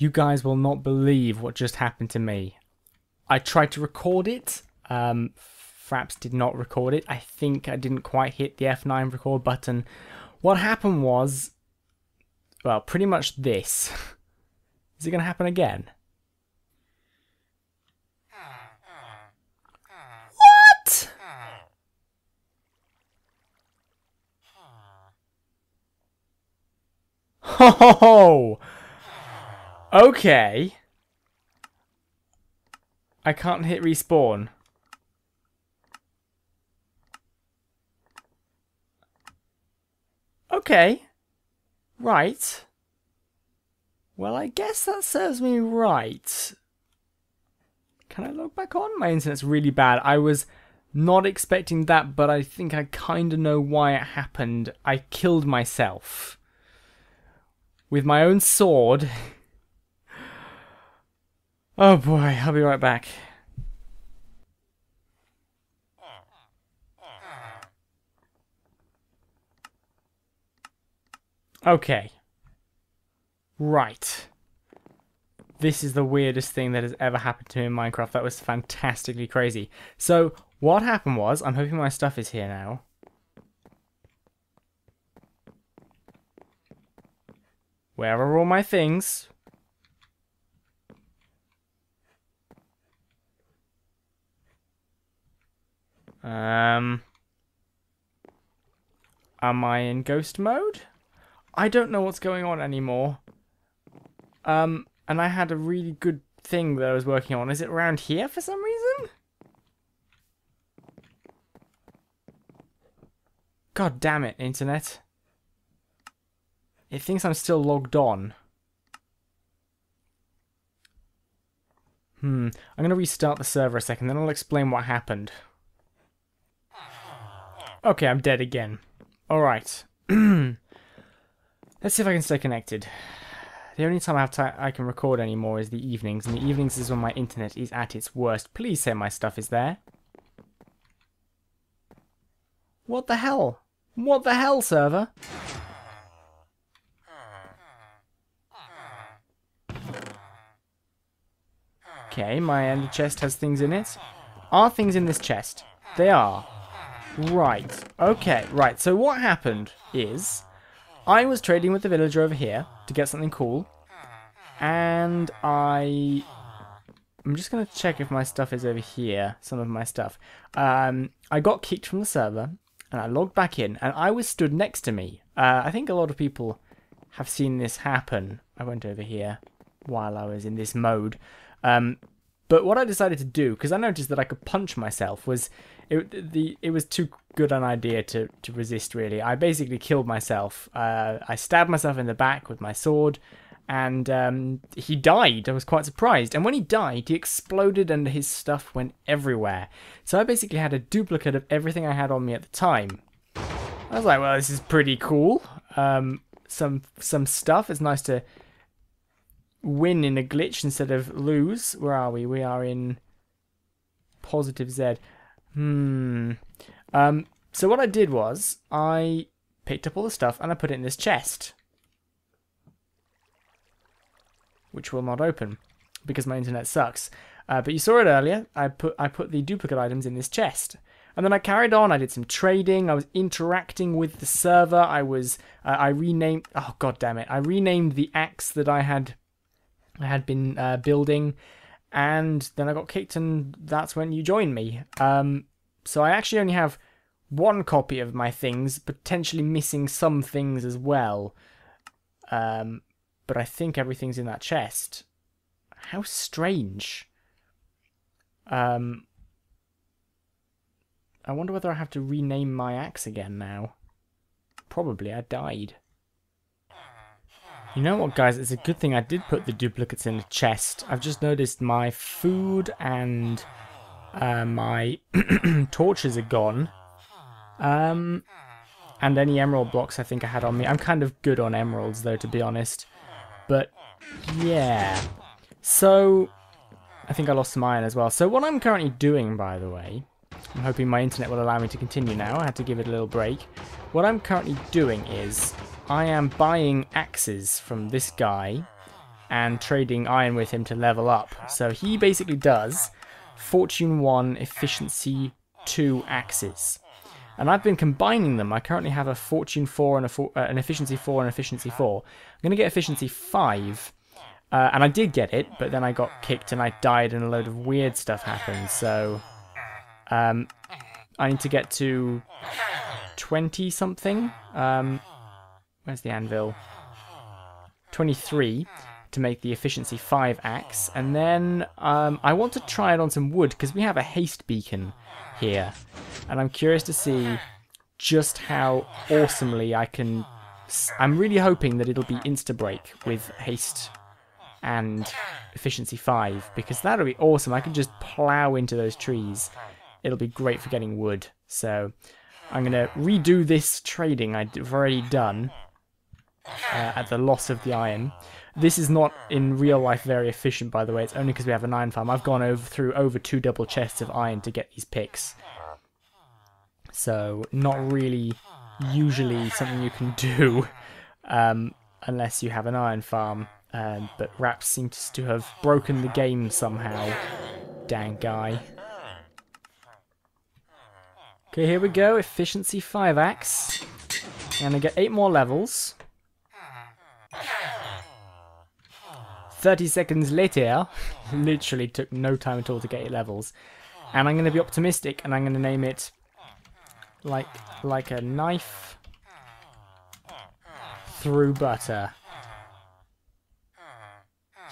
You guys will not believe what just happened to me. I tried to record it. Fraps did not record it. I think I didn't quite hit the F9 record button. What happened was, well, pretty much this. Is it going to happen again? What? Oh! Okay. I can't hit respawn. Okay. Right. Well, I guess that serves me right. Can I log back on? My internet's really bad. I was not expecting that, but I think I kind of know why it happened. I killed myself. With my own sword. Oh boy, I'll be right back. Okay. Right. This is the weirdest thing that has ever happened to me in Minecraft. That was fantastically crazy. So, what happened was, I'm hoping my stuff is here now. Where are all my things? Am I in ghost mode? I don't know what's going on anymore. And I had a really good thing that I was working on. Is it around here for some reason? God damn it, internet. It thinks I'm still logged on. I'm going to restart the server a second, then I'll explain what happened. Okay, I'm dead again. Alright. Let's see if I can stay connected. The only time I can record anymore is the evenings, and the evenings is when my internet is at its worst. Please say my stuff is there. What the hell? What the hell, server? Okay, my ender chest has things in it. Are things in this chest? They are. Right. Okay, right. So what happened is, I was trading with the villager over here to get something cool. And I'm just going to check if my stuff is over here. Some of my stuff. I got kicked from the server, and I logged back in, and I was stood next to me. I think a lot of people have seen this happen. I went over here while I was in this mode. But what I decided to do, because I noticed that I could punch myself, was it was too good an idea to resist, really. I basically killed myself. I stabbed myself in the back with my sword, and he died. I was quite surprised. And when he died, he exploded and his stuff went everywhere. So I basically had a duplicate of everything I had on me at the time. I was like, well, this is pretty cool. Some stuff. It's nice to win in a glitch instead of lose. Where are we? We are in positive Z. So what I did was I picked up all the stuff and I put it in this chest, which will not open because my internet sucks. But you saw it earlier. I put the duplicate items in this chest. And then I carried on. I did some trading. I was interacting with the server. I renamed. Oh god damn it! I renamed the axe that I had been building, and then I got kicked, and that's when you joined me. So I actually only have one copy of my things, potentially missing some things as well. But I think everything's in that chest. How strange. I wonder whether I have to rename my axe again now. Probably, I died. You know what, guys? It's a good thing I did put the duplicates in the chest. I've just noticed my food and my torches are gone. And any emerald blocks I think I had on me. I'm kind of good on emeralds, though, to be honest. But, yeah. So, I think I lost some iron as well. So what I'm currently doing, by the way, I'm hoping my internet will allow me to continue now. I had to give it a little break. What I'm currently doing is I am buying axes from this guy and trading iron with him to level up. So he basically does Fortune 1, Efficiency 2 axes. And I've been combining them. I currently have a Fortune 4 and an Efficiency 4 and Efficiency 4. I'm going to get Efficiency 5. And I did get it, but then I got kicked and I died and a load of weird stuff happened. So I need to get to 20 something. Where's the anvil? 23 to make the Efficiency 5 axe. And then I want to try it on some wood because we have a haste beacon here. And I'm curious to see just how awesomely I can... I'm really hoping that it'll be insta-break with haste and Efficiency 5, because that'll be awesome. I can just plow into those trees. It'll be great for getting wood. So I'm going to redo this trading I've already done at the loss of the iron. This is not in real life very efficient, by the way. It's only because we have an iron farm. I've gone through over 2 double chests of iron to get these picks. So not really usually something you can do unless you have an iron farm. But Raps seems to have broken the game somehow. Dang guy. Okay, here we go. Efficiency 5 axe. And I get 8 more levels. 30 seconds later, literally took no time at all to get 8 levels. And I'm going to be optimistic and I'm going to name it like a knife through butter.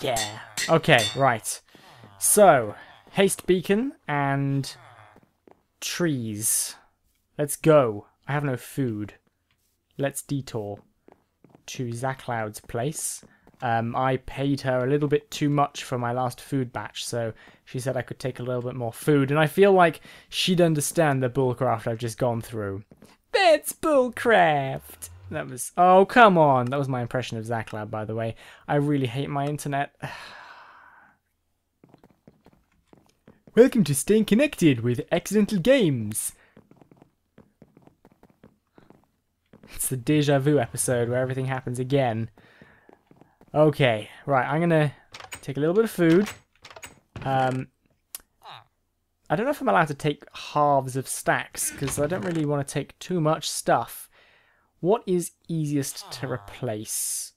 Yeah. Okay, right. So, haste beacon and trees. Let's go. I have no food. Let's detour to Zacloud's place. I paid her a little bit too much for my last food batch, so she said I could take a little bit more food, and I feel like she'd understand the bullcraft I've just gone through. That's bullcraft! That was... Oh, come on! That was my impression of Zacloud, by the way. I really hate my internet. Welcome to Staying Connected with Accidental Games. It's the deja vu episode where everything happens again. Okay, right, I'm gonna take a little bit of food. I don't know if I'm allowed to take halves of stacks, because I don't really want to take too much stuff. What is easiest to replace?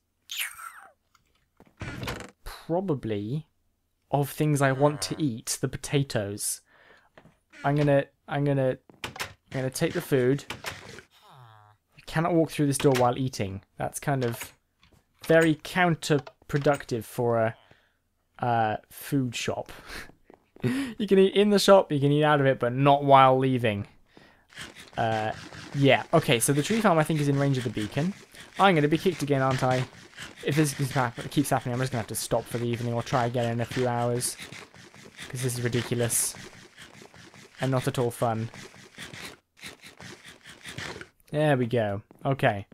Probably, of things I want to eat, the potatoes. I'm gonna take the food. You cannot walk through this door while eating. That's kind of very counterproductive for a food shop. You can eat in the shop, you can eat out of it, but not while leaving. Yeah, okay, so the tree farm I think is in range of the beacon. I'm going to be kicked again, aren't I? If this keeps happening, I'm just going to have to stop for the evening or try again in a few hours. Because this is ridiculous. And not at all fun. There we go. Okay.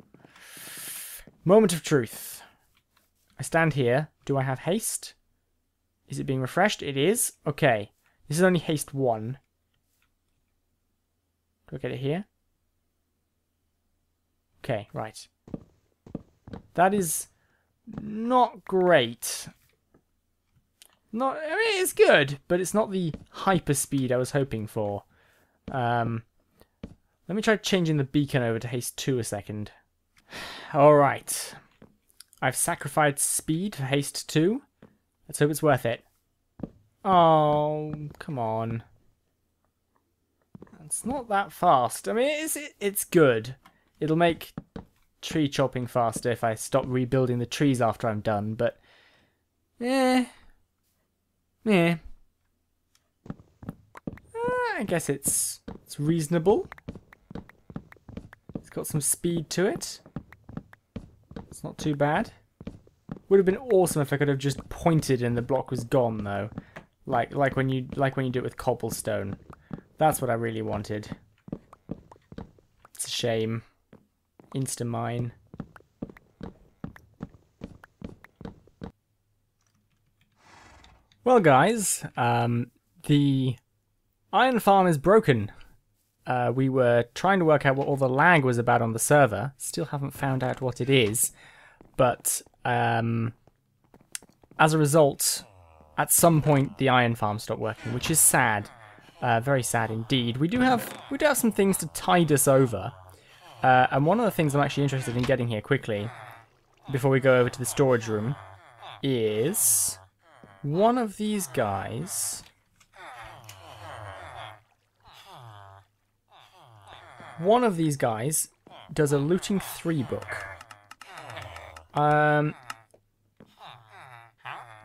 Moment of truth. I stand here. Do I have haste? Is it being refreshed? It is. Okay. This is only haste 1. Do I get it here? Okay, right. That is not great. I mean, it's good, but it's not the hyper speed I was hoping for. Let me try changing the beacon over to haste 2 a second. Alright. I've sacrificed speed for haste 2. Let's hope it's worth it. Oh, come on. It's not that fast. I mean, it's good. It'll make tree chopping faster if I stop rebuilding the trees after I'm done, but... I guess it's reasonable. It's got some speed to it. It's not too bad. Would have been awesome if I could have just pointed and the block was gone, though. Like when you do it with cobblestone. That's what I really wanted. It's a shame. Insta-mine. Well, guys, the iron farm is broken. We were trying to work out what all the lag was about on the server. Still haven't found out what it is. But as a result, at some point the iron farm stopped working, which is sad. Very sad indeed. We do have some things to tide us over. And one of the things I'm actually interested in getting here quickly, before we go over to the storage room, is one of these guys. One of these guys does a looting 3 book.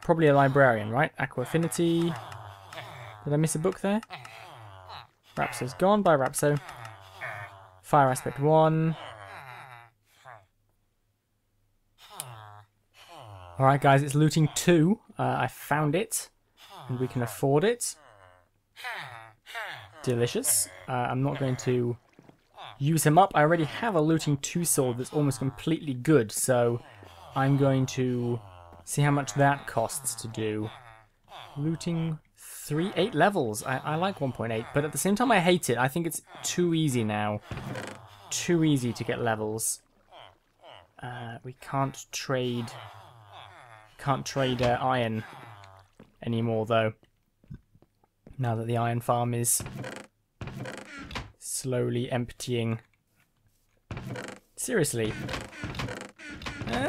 Probably a librarian, right? Aqua Affinity. Did I miss a book there? Rapso's gone. Bye, Rapso. Fire Aspect 1. Alright, guys, it's looting 2. I found it. And we can afford it. Delicious. I'm not going to use him up. I already have a looting 2 sword that's almost completely good, so I'm going to see how much that costs to do. Looting 3, 8 levels. I like 1.8, but at the same time I hate it. I think it's too easy now. Too easy to get levels. We can't trade iron anymore though. Now that the iron farm is slowly emptying. Seriously.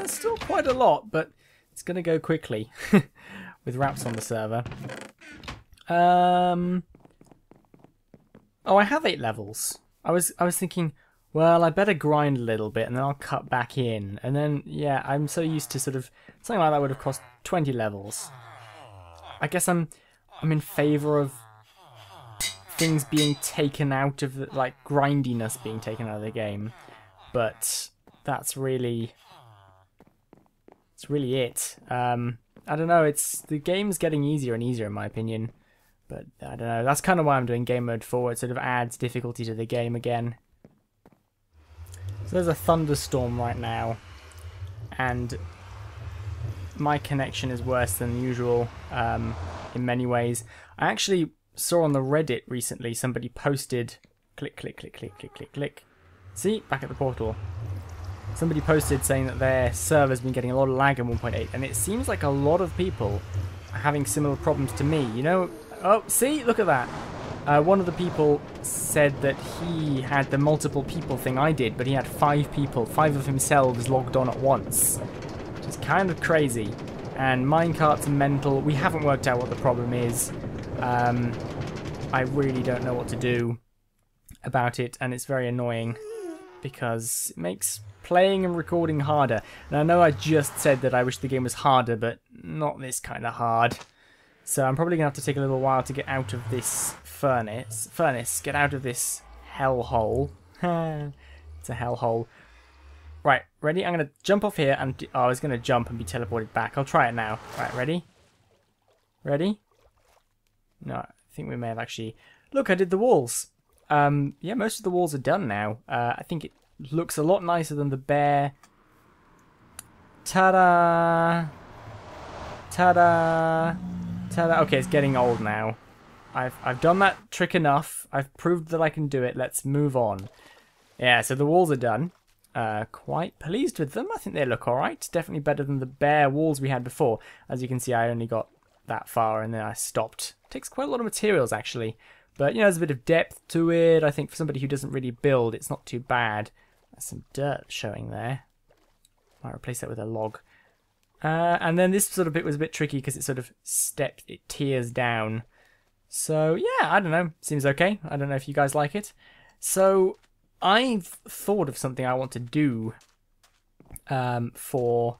Still quite a lot, but it's going to go quickly with Raps on the server. Oh, I have 8 levels. I was thinking, well, I better grind a little bit and then I'll cut back in. And then, yeah, I'm so used to sort of something like that would have cost 20 levels. I guess I'm in favour of things being taken out of the, like, grindiness being taken out of the game. But that's really it. I don't know, the game's getting easier and easier in my opinion. But I don't know, that's kind of why I'm doing game mode 4. It sort of adds difficulty to the game again. So there's a thunderstorm right now. And my connection is worse than usual in many ways. I actually saw on the Reddit recently somebody posted... Click, click, click, click, click, click, click. See? Back at the portal. Somebody posted saying that their server's been getting a lot of lag in 1.8, and it seems like a lot of people are having similar problems to me. You know, oh, see? Look at that. One of the people said that he had the multiple people thing I did, but he had 5 people, 5 of himself logged on at once. Which is kind of crazy. And minecarts are mental. We haven't worked out what the problem is. I really don't know what to do about it, and it's very annoying because it makes playing and recording harder. And I know I just said that I wish the game was harder, but not this kind of hard. So I'm probably going to have to take a little while to get out of this furnace. Get out of this hellhole. It's a hellhole. Right, ready? I'm going to jump off here and... Oh, I was going to jump and be teleported back. I'll try it now. Right, ready? Ready? No, I think we may have actually... Look, I did the walls. Yeah, most of the walls are done now. I think it looks a lot nicer than the bare... Ta-da! Ta-da! Ta-da! Okay, it's getting old now. I've done that trick enough. I've proved that I can do it. Let's move on. Yeah, so the walls are done. Quite pleased with them. I think they look alright. Definitely better than the bare walls we had before. As you can see, I only got that far and then I stopped. Takes quite a lot of materials, actually. But, you know, there's a bit of depth to it. I think for somebody who doesn't really build, it's not too bad. There's some dirt showing there. Might replace that with a log. And then this sort of bit was a bit tricky because it sort of it tears down. So, yeah, I don't know. Seems okay. I don't know if you guys like it. So, I've thought of something I want to do for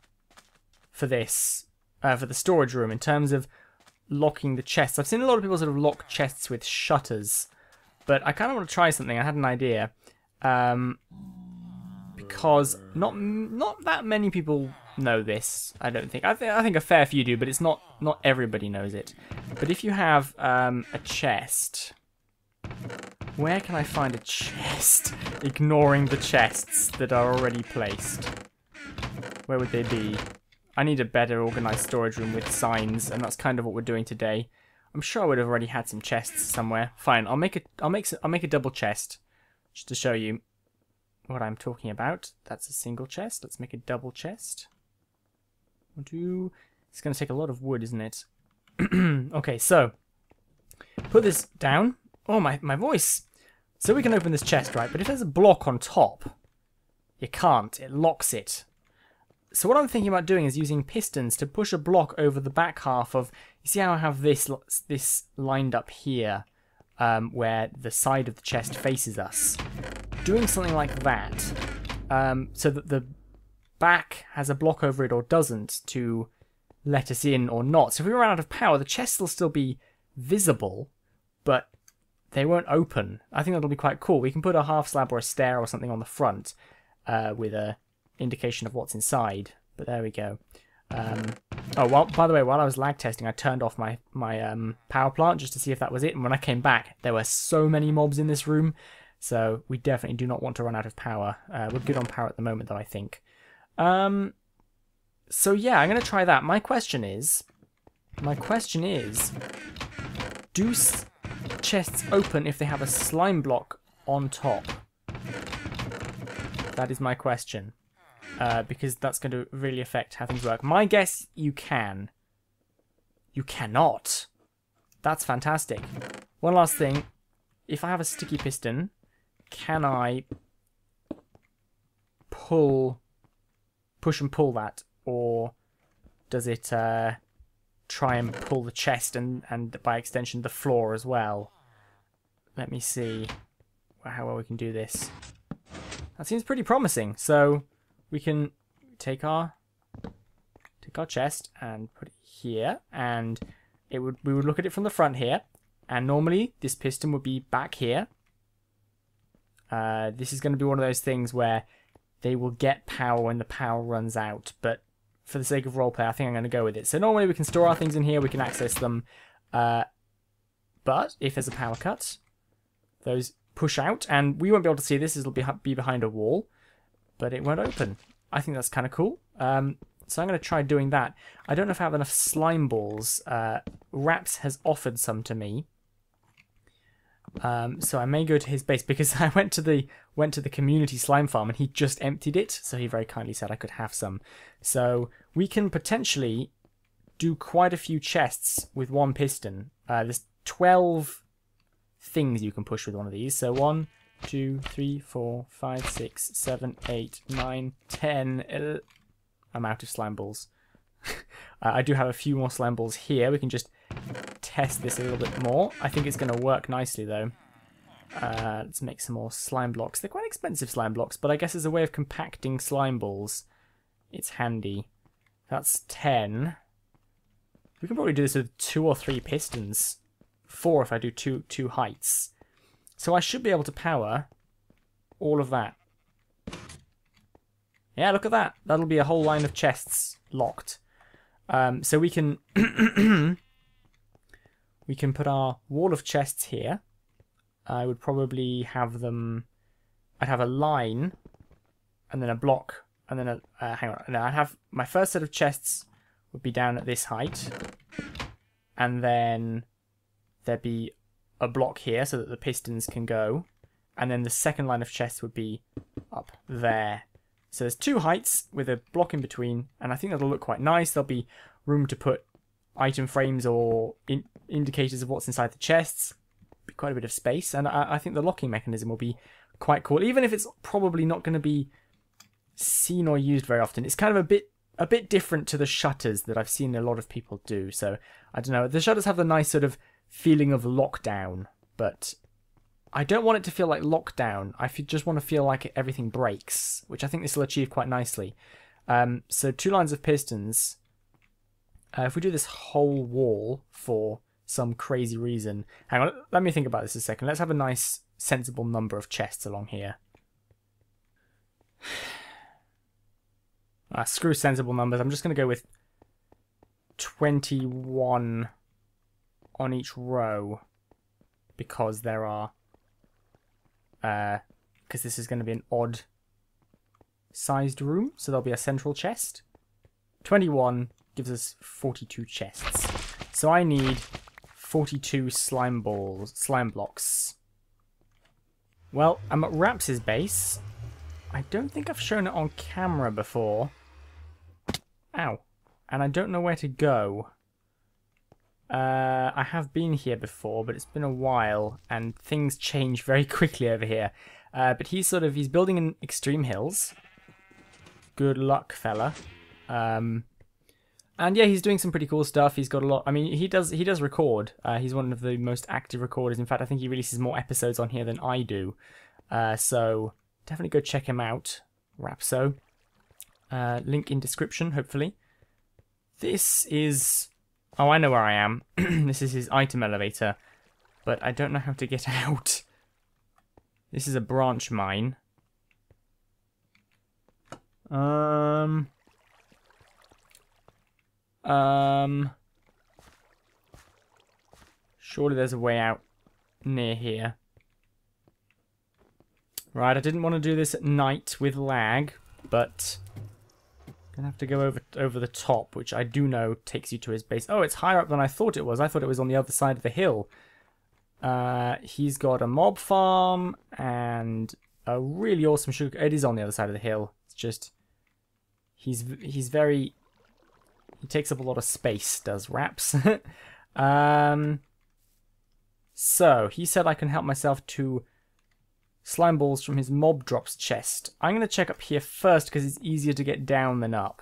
this, for the storage room in terms of locking the chests. I've seen a lot of people sort of lock chests with shutters, but I kind of want to try something. I had an idea because not that many people know this. I don't think. I think a fair few do, but it's not everybody knows it. But if you have a chest, where can I find a chest? Ignoring the chests that are already placed. Where would they be? I need a better organised storage room with signs, and that's kind of what we're doing today. I'm sure I would have already had some chests somewhere. Fine, I'll make a double chest just to show you what I'm talking about. That's a single chest. Let's make a double chest. 1, 2. It's going to take a lot of wood, isn't it? Okay, so put this down. Oh, my voice. So we can open this chest, right? But if there's a block on top, you can't. It locks it. So what I'm thinking about doing is using pistons to push a block over the back half of... You see how I have this lined up here, where the side of the chest faces us? Doing something like that, so that the back has a block over it or doesn't to let us in or not. So if we run out of power, the chest will still be visible, but they won't open. I think that'll be quite cool. We can put a half slab or a stair or something on the front with a indication of what's inside. But there we go. Oh, well, by the way, while I was lag testing, I turned off my power plant just to see if that was it. And when I came back, there were so many mobs in this room. So we definitely do not want to run out of power. We're good on power at the moment, though, I think. So yeah, I'm going to try that. My question is, do chests open if they have a slime block on top? That is my question. Because that's going to really affect how things work. My guess, you can. You cannot. That's fantastic. One last thing. If I have a sticky piston, can I push and pull that? Or does it try and pull the chest and by extension the floor as well? Let me see how well we can do this. That seems pretty promising. So we can take our chest and put it here, and we would look at it from the front here, and normally this piston would be back here. This is going to be one of those things where they will get power when the power runs out, but for the sake of roleplay, I think I'm going to go with it. So normally we can store our things in here, we can access them, but if there's a power cut, those push out, and we won't be able to see this, it'll be behind a wall, but it won't open. I think that's kind of cool. So I'm going to try doing that. I don't know if I have enough slime balls. Raps has offered some to me. So I may go to his base because I went to the community slime farm and he just emptied it. So he very kindly said I could have some. So we can potentially do quite a few chests with one piston. There's 12 things you can push with one of these. So 1, 2, 3, 4, 5, 6, 7, 8, 9, 10. I'm out of slime balls. I do have a few more slime balls here. We can just test this a little bit more. I think it's going to work nicely though. Let's make some more slime blocks. They're quite expensive slime blocks, but I guess as a way of compacting slime balls, it's handy. That's 10. We can probably do this with 2 or 3 pistons. 4 if I do two heights. So I should be able to power all of that. Yeah, look at that. That'll be a whole line of chests locked. So we can we can put our wall of chests here. I would probably have them. I'd have a line, and then a block, and then a hang on. No, I'd have my first set of chests would be down at this height, and then there'd be a block here so that the pistons can go, and then the second line of chests would be up there. So there's 2 heights with a block in between, and I think that'll look quite nice. There'll be room to put item frames or indicators of what's inside the chests. Be quite a bit of space, and I think the locking mechanism will be quite cool, even if it's probably not going to be seen or used very often. It's kind of a bit different to the shutters that I've seen a lot of people do. So I don't know. The shutters have the nice sort of feeling of lockdown, but I don't want it to feel like lockdown. I just want to feel like everything breaks, which I think this will achieve quite nicely. So 2 lines of pistons. If we do this whole wall for some crazy reason... Hang on, let me think about this a second. Let's have a nice, sensible number of chests along here. Screw sensible numbers. I'm just going to go with 21 on each row, because there are... because this is going to be an odd sized room, so there'll be a central chest. 21 gives us 42 chests. So I need 42 slime blocks. Well, I'm at Raps's base. I don't think I've shown it on camera before. Ow. and I don't know where to go. I have been here before, but it's been a while, and things change very quickly over here. But he's building in extreme hills. Good luck, fella. And yeah, he's doing some pretty cool stuff. He's got a lot. I mean, he does record. He's one of the most active recorders. In fact, I think he releases more episodes on here than I do. So definitely go check him out, Rapso. Link in description, hopefully. This is... Oh, I know where I am. This is his item elevator, but I don't know how to get out. This is a branch mine. Surely there's a way out near here. Right, I didn't want to do this at night with lag, but gonna have to go over the top, which I do know takes you to his base. Oh, it's higher up than I thought it was. I thought it was on the other side of the hill. He's got a mob farm and a really awesome sugar. It is on the other side of the hill. It's just he's very. He takes up a lot of space. Does Raps? So he said I can help myself to slime balls from his mob drops chest. I'm going to check up here first because it's easier to get down than up.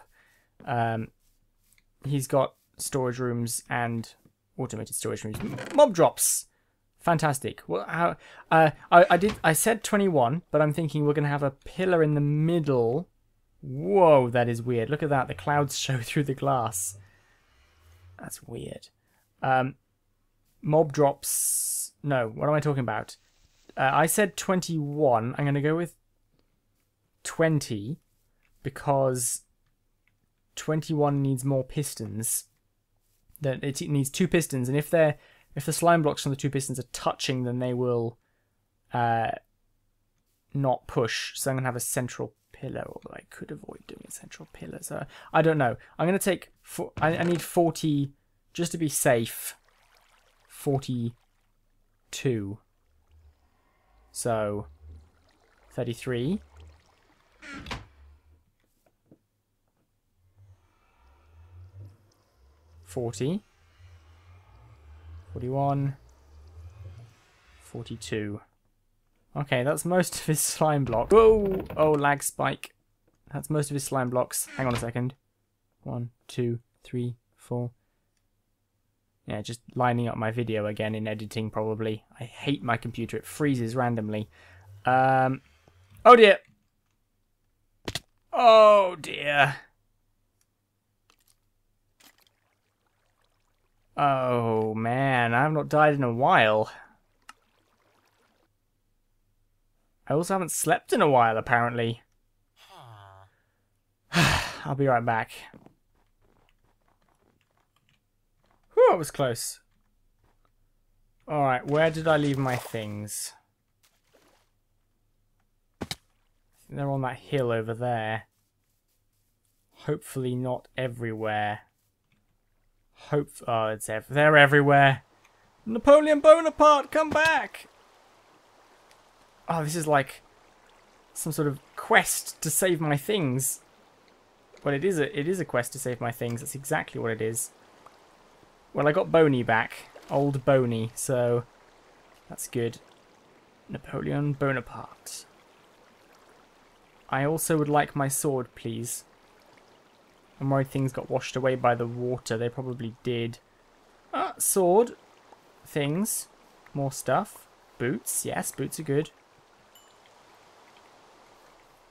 He's got storage rooms and automated storage rooms. Mob drops! Fantastic. Well, I said 21, but I'm thinking we're going to have a pillar in the middle. Whoa, that is weird. Look at that. The clouds show through the glass. That's weird. Mob drops... No, what am I talking about? I said 21. I'm going to go with 20 because 21 needs more pistons. It needs 2 pistons, and if the slime blocks from the 2 pistons are touching, then they will not push. So I'm going to have a central pillar, although I could avoid doing a central pillar. So I don't know. I'm going to take... I need 40, just to be safe, 42. So, 33. 40. 41. 42. Okay, that's most of his slime block. Whoa! Oh, lag spike. That's most of his slime blocks. Hang on a second. 1, 2, 3, 4. Yeah, just lining up my video again in editing, probably. I hate my computer. It freezes randomly. Oh, dear. Oh, dear. Oh, man. I have not died in a while. I also haven't slept in a while, apparently. I'll be right back. Whew, that was close. Alright, where did I leave my things? I think they're on that hill over there. Hopefully not everywhere. Oh, they're everywhere. Napoleon Bonaparte, come back! Oh, this is like some sort of quest to save my things. Well, it is a quest to save my things. That's exactly what it is. Well, I got Boney back. Old Boney, so that's good. Napoleon Bonaparte. I also would like my sword, please. I'm worried things got washed away by the water. They probably did. Sword. Things. More stuff. Boots. Yes, boots are good.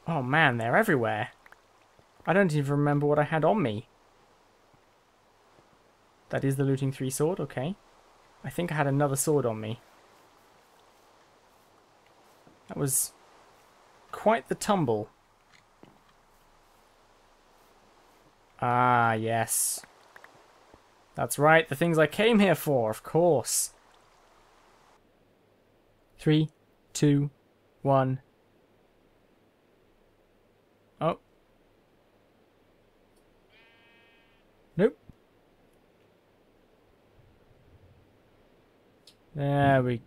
Oh man, they're everywhere. I don't even remember what I had on me. That is the looting 3 sword, okay. I think I had another sword on me. That was quite the tumble. Ah, yes. That's right, the things I came here for, of course. 3, 2, 1. Oh. Nope. There we...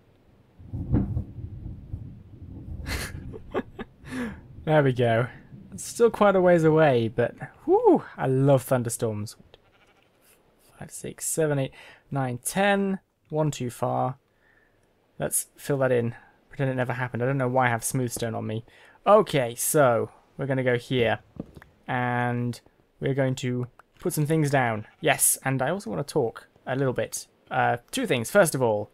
There we go. It's still quite a ways away, but... Whew, I love thunderstorms. 5, 6, 7, 8, 9, 10. One too far. Let's fill that in. Pretend it never happened. I don't know why I have smooth stone on me. Okay, so we're going to go here. And we're going to put some things down. Yes, and I also want to talk a little bit. Two things. First of all,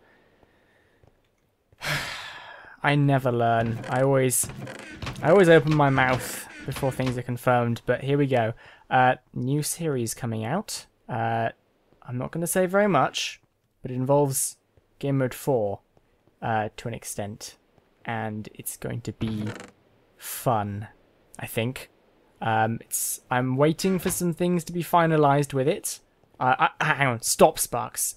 I never learn. I always open my mouth before things are confirmed, but here we go. New series coming out. I'm not going to say very much, but it involves Game Mode 4 to an extent, and it's going to be fun, I think. I'm waiting for some things to be finalized with it. Hang on, stop, Sparks.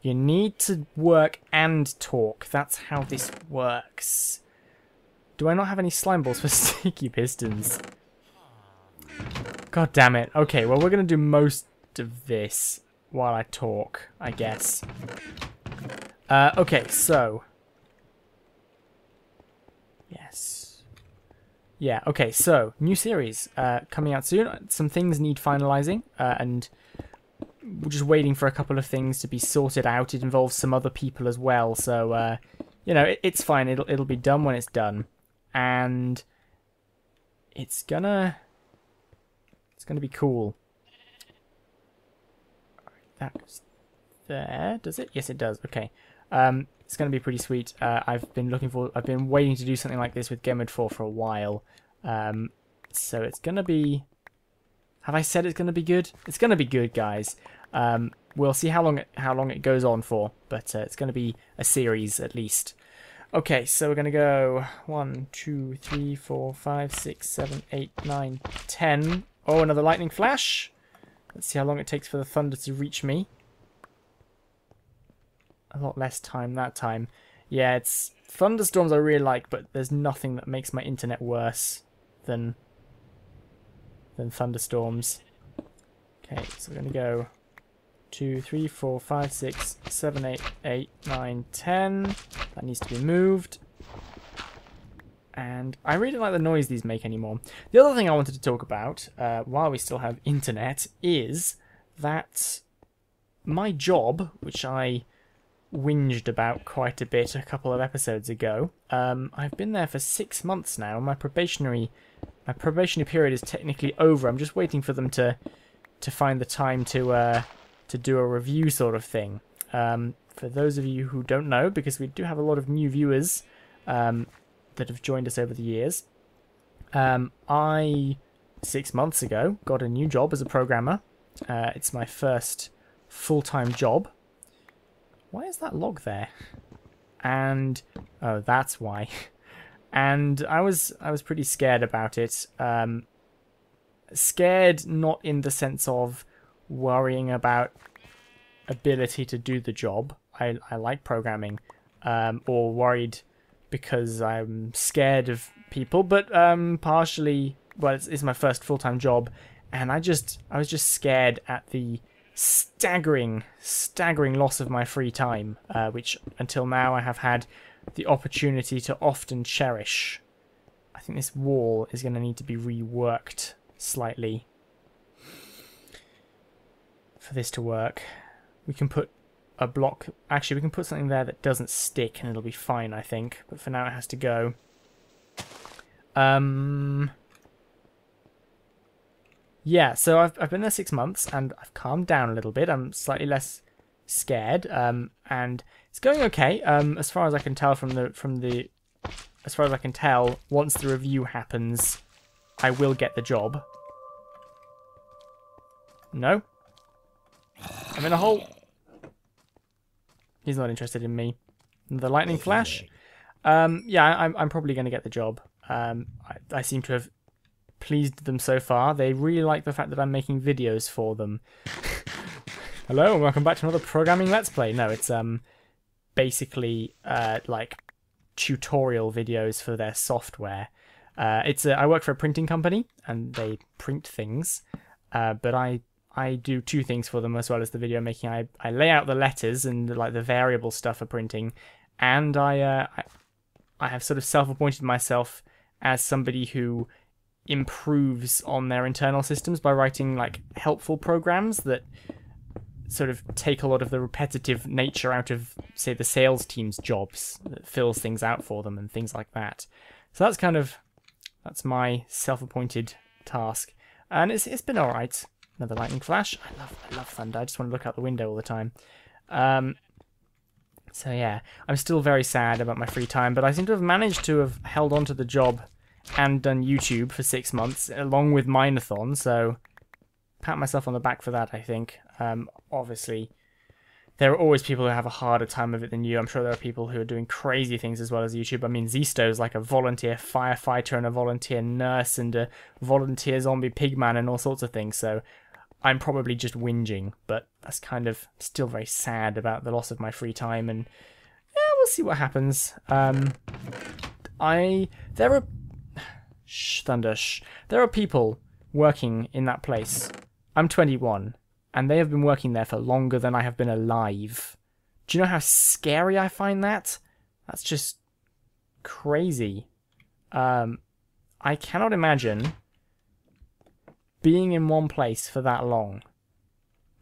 You need to work and talk. That's how this works. Do I not have any slime balls for sticky pistons? God damn it. Okay, well, we're going to do most of this while I talk, I guess. Okay, so... Yes. Yeah, okay, so, new series coming out soon. Some things need finalizing, and we're just waiting for a couple of things to be sorted out. It involves some other people as well, so, you know, it's fine. It'll be done when it's done. And it's gonna be cool. That goes there, does it? Yes, it does. Okay. It's gonna be pretty sweet. I've been waiting to do something like this with Game Mode 4 for a while. So it's gonna be. Have I said it's gonna be good? It's gonna be good, guys. We'll see how long it goes on for, but it's gonna be a series at least. Okay, so we're gonna go 1, 2, 3, 4, 5, 6, 7, 8, 9, 10. Oh, another lightning flash. Let's see how long it takes for the thunder to reach me. A lot less time that time. Yeah, it's thunderstorms I really like, but there's nothing that makes my internet worse than thunderstorms. Okay, so we're gonna go 2, 3, 4, 5, 6, 7, 8, 8, 9, 10. That needs to be moved. And I really don't like the noise these make anymore. The other thing I wanted to talk about, while we still have internet, is that my job, which I whinged about quite a bit a couple of episodes ago, I've been there for 6 months now. My probationary period is technically over. I'm just waiting for them to find the time to do a review sort of thing. For those of you who don't know, because we do have a lot of new viewers that have joined us over the years, I 6 months ago got a new job as a programmer. It's my first full-time job. Why is that log there? And oh, that's why. And I was pretty scared about it. Scared not in the sense of worrying about ability to do the job. I like programming, or worried because I'm scared of people, but partially, well, it's my first full-time job, and I was just scared at the staggering loss of my free time, which until now I have had the opportunity to often cherish. I think this wall is going to need to be reworked slightly for this to work. We can put a block. Actually, we can put something there that doesn't stick and it'll be fine, I think. But for now, it has to go. Yeah, so I've been there 6 months and I've calmed down a little bit. I'm slightly less scared, and it's going okay. As far as I can tell as far as I can tell, once the review happens, I will get the job. No, I'm in a hole. He's not interested in me. The lightning flash. Yeah, I'm probably going to get the job. I seem to have pleased them so far. They really like the fact that I'm making videos for them. Hello and welcome back to another programming Let's Play. No, it's basically like tutorial videos for their software. I work for a printing company and they print things, but I do two things for them as well as the video making. I lay out the letters and like the variable stuff for printing, and I have sort of self-appointed myself as somebody who improves on their internal systems by writing like helpful programs that sort of take a lot of the repetitive nature out of, say, the sales team's jobs. That fills things out for them and things like that. So that's my self-appointed task. And it's been alright. Another lightning flash. I love thunder. I just want to look out the window all the time. So yeah, I'm still very sad about my free time, but I seem to have managed to have held on to the job and done YouTube for 6 months, along with Minathon, so pat myself on the back for that, I think. Obviously, there are always people who have a harder time of it than you. I'm sure there are people who are doing crazy things as well as YouTube. I mean, Zisto's like a volunteer firefighter and a volunteer nurse and a volunteer zombie pigman and all sorts of things, so I'm probably just whinging, but that's kind of still very sad about the loss of my free time, and yeah, we'll see what happens. There are people working in that place. I'm 21, and they have been working there for longer than I have been alive. Do you know how scary I find that? That's just crazy. I cannot imagine being in one place for that long.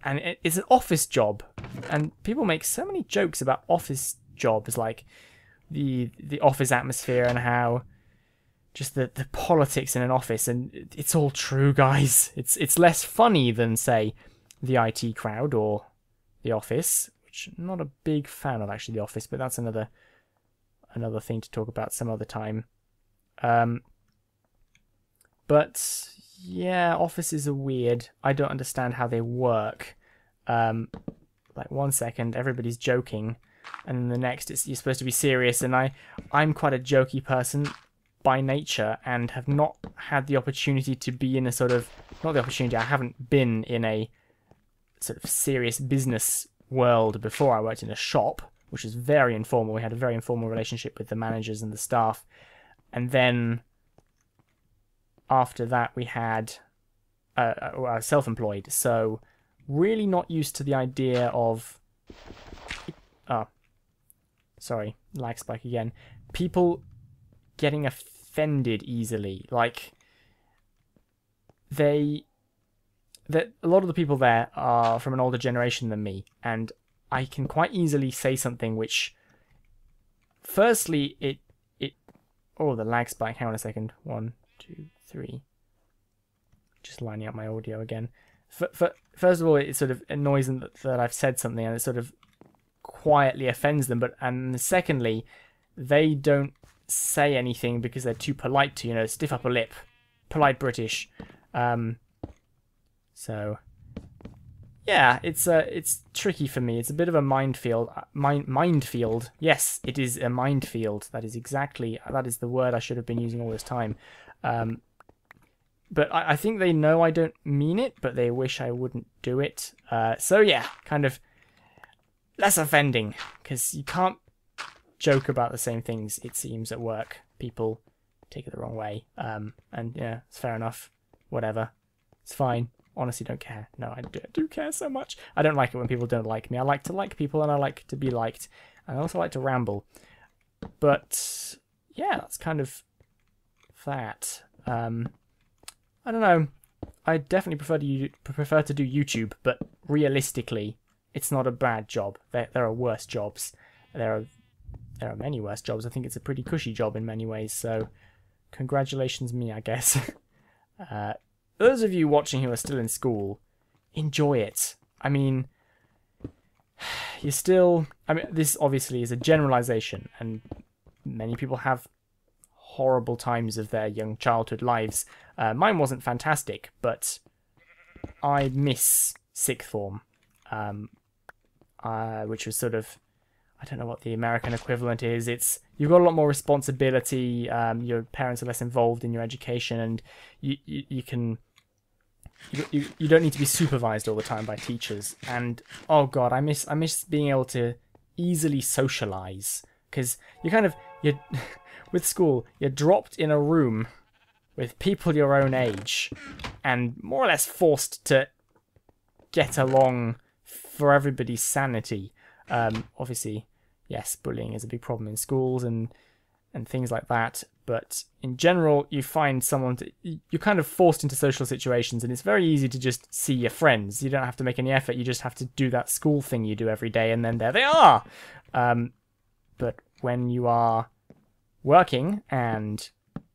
And it's an office job, and people make so many jokes about office jobs, like the office atmosphere and how just the politics in an office, and it's all true, guys. It's less funny than, say, the IT crowd or The Office, which I'm not a big fan of, actually, The Office, but that's another thing to talk about some other time. But yeah, offices are weird. I don't understand how they work. Like 1 second, everybody's joking, and then the next, you're supposed to be serious. And I'm quite a jokey person by nature, and have not had the opportunity to be in a sort of, not the opportunity, I haven't been in a sort of serious business world before. I worked in a shop, which was very informal. We had a very informal relationship with the managers and the staff, and then after that we had self-employed, so really not used to the idea of sorry, lag spike again, people getting offended easily. Like, a lot of the people there are from an older generation than me, and I can quite easily say something which, firstly, oh, the lag spike, hang on a second, 1, 2, 3, just lining up my audio again. First of all, it sort of annoys them that I've said something, and it sort of quietly offends them, and secondly, they don't say anything because they're too polite to, stiff upper lip, polite British. So yeah, it's tricky for me. It's a bit of a minefield. Minefield. Yes, it is a minefield. That is the word I should have been using all this time. But I think they know I don't mean it, but they wish I wouldn't do it. So yeah, kind of less offending, because you can't joke about the same things, it seems, at work. People take it the wrong way. And yeah, it's fair enough. Whatever. It's fine. Honestly, don't care. No, I do care so much. I don't like it when people don't like me. I like to like people, and I like to be liked. And I also like to ramble. But yeah, that's kind of that. I don't know. I definitely prefer to do YouTube, but realistically, it's not a bad job. There are worse jobs. There are many worse jobs. I think it's a pretty cushy job in many ways. So, congratulations me, I guess. Those of you watching who are still in school, enjoy it. I mean, this obviously is a generalization, and many people have horrible times of their young childhood lives. Mine wasn't fantastic, but I miss sixth form, which was sort of, I don't know what the American equivalent is. You've got a lot more responsibility. Your parents are less involved in your education, and you don't need to be supervised all the time by teachers. And oh god, I miss being able to easily socialize, because you with school, you're dropped in a room with people your own age, and more or less forced to get along for everybody's sanity. Obviously, yes, bullying is a big problem in schools, and and things like that. But in general, you find someone you're kind of forced into social situations, and it's very easy to just see your friends. You don't have to make any effort. You just have to do that school thing you do every day, and then there they are. But when you are working and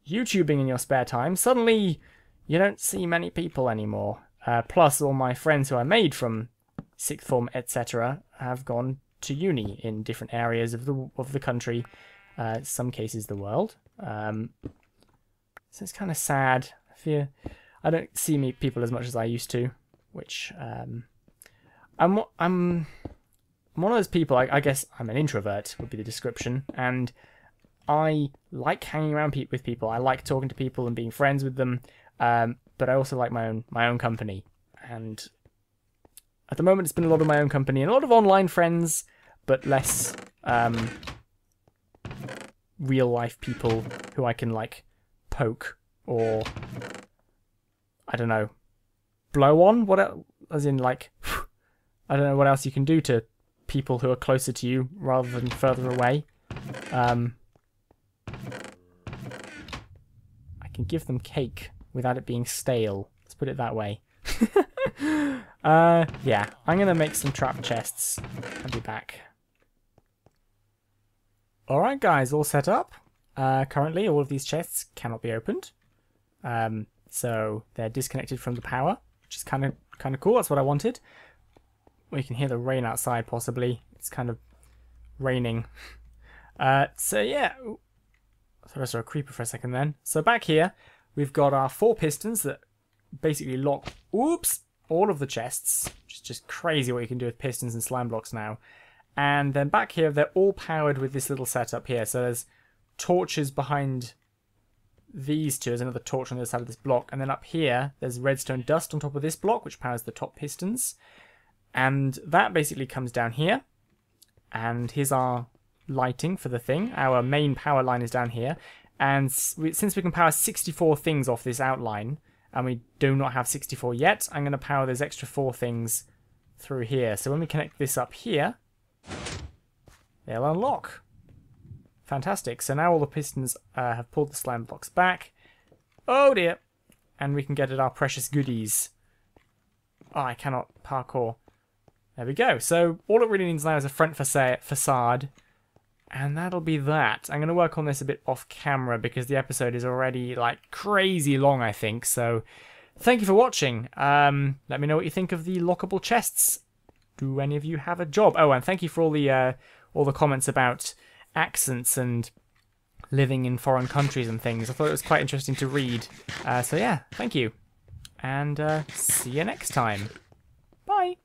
YouTubing in your spare time, suddenly you don't see many people anymore. Plus, all my friends who I made from sixth form, etc., have gone to uni in different areas of the country, some cases the world. So it's kind of sad. I don't see people as much as I used to, which I'm one of those people. I guess I'm an introvert would be the description, and I like hanging around with people. I like talking to people and being friends with them, but I also like my own company. And at the moment, it's been a lot of my own company and a lot of online friends, but less real life people who I can like poke or I don't know, blow on. What else? As in like I don't know what else you can do to people who are closer to you rather than further away. I can give them cake without it being stale. Let's put it that way. Yeah, I'm gonna make some trap chests. I'll be back. Alright guys, all set up. Currently all of these chests cannot be opened. So they're disconnected from the power, which is kind of cool. That's what I wanted. We can hear the rain outside possibly. It's kind of raining. So yeah. I thought I saw a creeper for a second then. So back here, we've got our 4 pistons that basically lock, all of the chests, which is just crazy what you can do with pistons and slime blocks now. And then back here, they're all powered with this little setup here. So there's torches behind these two. There's another torch on the other side of this block. And then up here, there's redstone dust on top of this block, which powers the top pistons. And that basically comes down here. And here's our lighting for the thing. Our main power line is down here. And since we can power 64 things off this outline, and we do not have 64 yet, I'm going to power those extra 4 things through here. So when we connect this up here, they'll unlock. Fantastic. So now all the pistons have pulled the slime blocks back. Oh dear. And we can get at our precious goodies. Oh, I cannot parkour. There we go. So all it really needs now is a front facade. And that'll be that. I'm going to work on this a bit off camera because the episode is already like crazy long, I think. So thank you for watching. Let me know what you think of the lockable chests. Do any of you have a job? Oh, and thank you for all the comments about accents and living in foreign countries and things. I thought it was quite interesting to read. So yeah, thank you. And see you next time. Bye.